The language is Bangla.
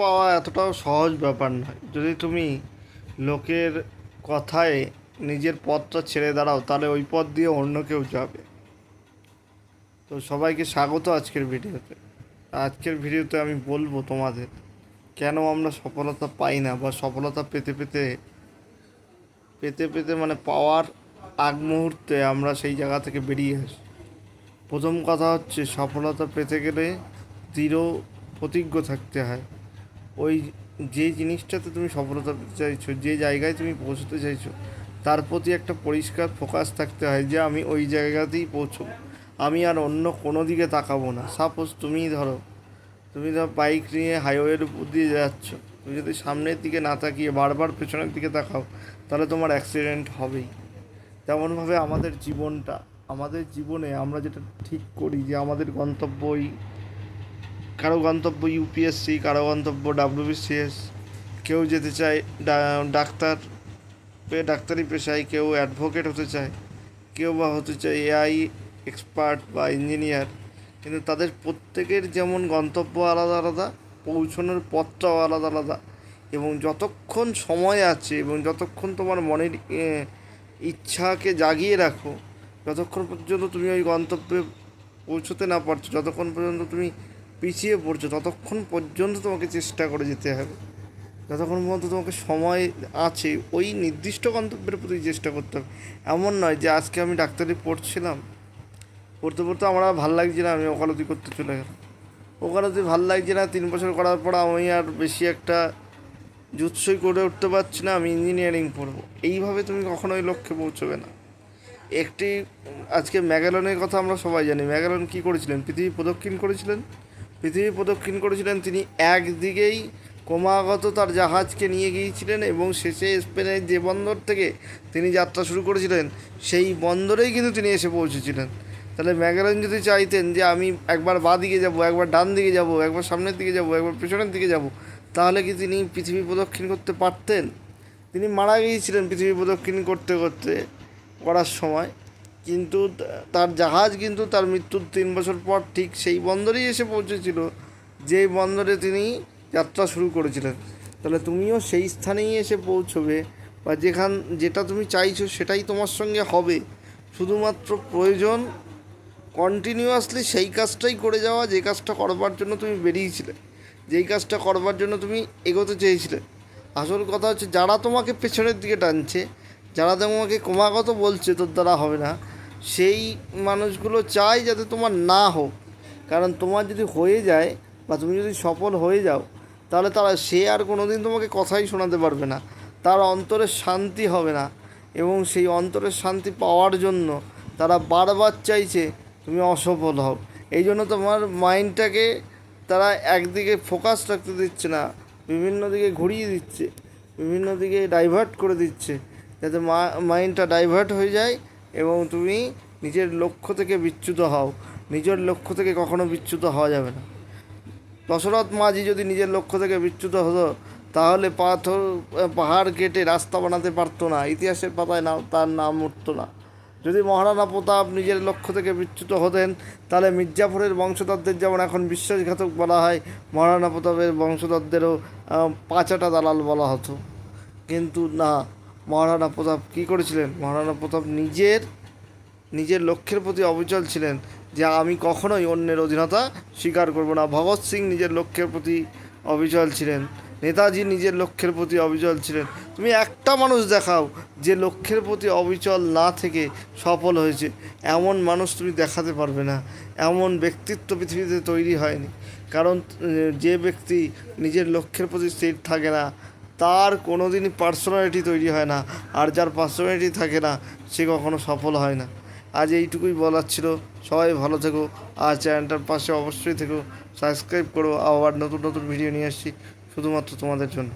পাওয়া এতটাও সহজ ব্যাপার নয়। যদি তুমি লোকের কথায় নিজের পথটা ছেড়ে দাঁড়াও, তাহলে ওই পথ দিয়ে অন্য কেউ যাবে। তো সবাইকে স্বাগত আজকের ভিডিওতে। আজকের ভিডিওতে আমি বলবো তোমাদের কেন আমরা সফলতা পাই না, বা সফলতা পেতে পেতে পেতে পেতে মানে পাওয়ার আগ মুহূর্তে আমরা সেই জায়গা থেকে বেরিয়ে আসি। প্রথম কথা হচ্ছে, সফলতা পেতে গেলে দৃঢ় প্রতিজ্ঞ থাকতে হয়। ওই যে জিনিসটাতে তুমি সফলতা পেতে চাইছো, যে জায়গায় তুমি পৌঁছতে চাইছো, তার প্রতি একটা পরিষ্কার ফোকাস থাকতে হয় যে আমি ওই জায়গাতেই পৌঁছবো, আমি আর অন্য কোনো দিকে তাকাবো না। সাপোজ তুমি ধর বাইক নিয়ে হাইওয়ের উপর দিয়ে যাচ্ছ, তুমি যদি সামনের দিকে না তাকিয়ে বারবার পেছনের দিকে তাকাও, তাহলে তোমার অ্যাক্সিডেন্ট হবেই। তেমনভাবে আমাদের জীবনে আমরা যেটা ঠিক করি যে আমাদের গন্তব্য কারো গন্তব্য ইউপিএসসি, কারো গন্তব্য ডাব্লিউবিসিএস, কেউ যেতে চায় ডাক্তার ডাক্তারি পেশায়, কেউ অ্যাডভোকেট হতে চায়, কেউ বা হতে চায় এআই এক্সপার্ট বা ইঞ্জিনিয়ার। কিন্তু তাদের প্রত্যেকের যেমন গন্তব্য আলাদা আলাদা, পৌঁছানোর পথটাও আলাদা আলাদা। এবং যতক্ষণ সময় আছে এবং যতক্ষণ তোমার মনের ইচ্ছাকে জাগিয়ে রাখো, যতক্ষণ পর্যন্ত তুমি ওই গন্তব্যে পৌঁছতে না পারছো, যতক্ষণ পর্যন্ত তুমি পিছিয়ে পড়ছো, ততক্ষণ পর্যন্ত তোমাকে চেষ্টা করে যেতে হবে। যতক্ষণ পর্যন্ত তোমাকে সময় আছে, ওই নির্দিষ্ট গন্তব্যের প্রতি চেষ্টা করতে হবে। এমন নয় যে আজকে আমি ডাক্তারি পড়তে পড়তে আমার আর ভাল লাগছে না, আমি ওকালতি করতে চলে গেলাম। ওকালতি ভাল লাগছে না, 3 বছর করার পর আমি আর বেশি একটা জুৎসই করে উঠতে পারছি না, আমি ইঞ্জিনিয়ারিং পড়বো। এইভাবে তুমি কখনোই লক্ষ্যে পৌঁছবে না। একটি আজকে ম্যাগালনের কথা আমরা সবাই জানি। ম্যাগালন কী করেছিলেন? পৃথিবী প্রদক্ষিণ করেছিলেন। তিনি একদিকেই ক্রমাগত তার জাহাজকে নিয়ে গিয়েছিলেন এবং শেষে স্পেনের যে বন্দর থেকে তিনি যাত্রা শুরু করেছিলেন, সেই বন্দরেই কিন্তু তিনি এসে পৌঁছেছিলেন। তাহলে ম্যাগালন যদি চাইতেন যে আমি একবার বাঁ দিকে যাব, একবার ডান দিকে যাব, একবার সামনের দিকে যাব, একবার পেছনের দিকে যাব, তাহলে কি তিনি পৃথিবী প্রদক্ষিণ করতে পারতেন? তিনি মারা গিয়েছিলেন পৃথিবী প্রদক্ষিণ করার সময়। কিন্তু তার জাহাজ কিন্তু তার মৃত্যুর 3 বছর পর ঠিক সেই বন্দরেই এসে পৌঁছেছিল, যেই বন্দরে তিনি যাত্রা শুরু করেছিলেন। তাহলে তুমিও সেই স্থানেই এসে পৌঁছবে, বা যেটা তুমি চাইছো সেটাই তোমার সঙ্গে হবে। শুধুমাত্র প্রয়োজন কন্টিনিউয়াসলি সেই কাজটাই করে যাওয়া, যে কাজটা করবার জন্য তুমি বেরিয়েছিলে, যেই কাজটা করবার জন্য তুমি এগোতে চেয়েছিলে। আসল কথা হচ্ছে, যারা তোমাকে পেছনের দিকে টানছে, যারা তোমাকে ক্রমাগত বলছে তোর দ্বারা হবে না, সেই মানুষগুলো চায় যাতে তোমার না হোক। কারণ তোমার যদি হয়ে যায়, বা তুমি যদি সফল হয়ে যাও, তাহলে সে আর কোনো দিন তোমাকে কথাই শোনাতে পারবে না, তার অন্তরের শান্তি হবে না। এবং সেই অন্তরের শান্তি পাওয়ার জন্য তারা বারবার চাইছে তুমি অসফল হও। এই জন্য তোমার মাইন্ডটাকে তারা একদিকে ফোকাস রাখতে দিচ্ছে না, বিভিন্ন দিকে ঘুরিয়ে দিচ্ছে, বিভিন্ন দিকে ডাইভার্ট করে দিচ্ছে, যাতে মাইন্ডটা ডাইভার্ট হয়ে যায় এবং তুমি নিজের লক্ষ্য থেকে বিচ্যুত হও। নিজের লক্ষ্য থেকে কখনো বিচ্যুত হওয়া যাবে না। দশরথ মাঝি যদি নিজের লক্ষ্য থেকে বিচ্যুত হতো, তাহলে পাহাড় কেটে রাস্তা বানাতে পারতো না, ইতিহাসের পাতায় তার নাম উঠতো না। যদি মহারানা প্রতাপ নিজের লক্ষ্য থেকে বিচ্যুত হতেন, তাহলে মির্জাফরের বংশধরদের যেমন এখন বিশ্বাসঘাতক বলা হয়, মহারানা প্রতাপের বংশধরদেরও পাঁচাটা দালাল বলা হতো। কিন্তু না, মহারানা প্রতাপ কী করেছিলেন? মহারানা প্রতাপ নিজের লক্ষ্যের প্রতি অবিচল ছিলেন, যে আমি কখনোই অন্যের অধীনতা স্বীকার করব না। ভগৎ সিং নিজের লক্ষ্যের প্রতি অবিচল ছিলেন। নেতাজি নিজের লক্ষ্যের প্রতি অবিচল ছিলেন। তুমি একটা মানুষ দেখাও যে লক্ষ্যের প্রতি অবিচল না থেকে সফল হয়েছে, এমন মানুষ তুমি দেখাতে পারবে না। এমন ব্যক্তিত্ব পৃথিবীতে তৈরি হয়নি। কারণ যে ব্যক্তি নিজের লক্ষ্যের প্রতি স্থির থাকে না, তার কোনো দিনই পার্সোনালিটি তৈরি হয় না। আর যার পার্সোনালিটি থাকে না, সে কখনো সফল হয় না। আজ এইটুকুই বলার ছিল। সবাই ভালো থেকো, আর চ্যানেলটার পাশে অবশ্যই থেকো, সাবস্ক্রাইব করো। আবার নতুন নতুন ভিডিও নিয়ে আসছি শুধুমাত্র তোমাদের জন্য।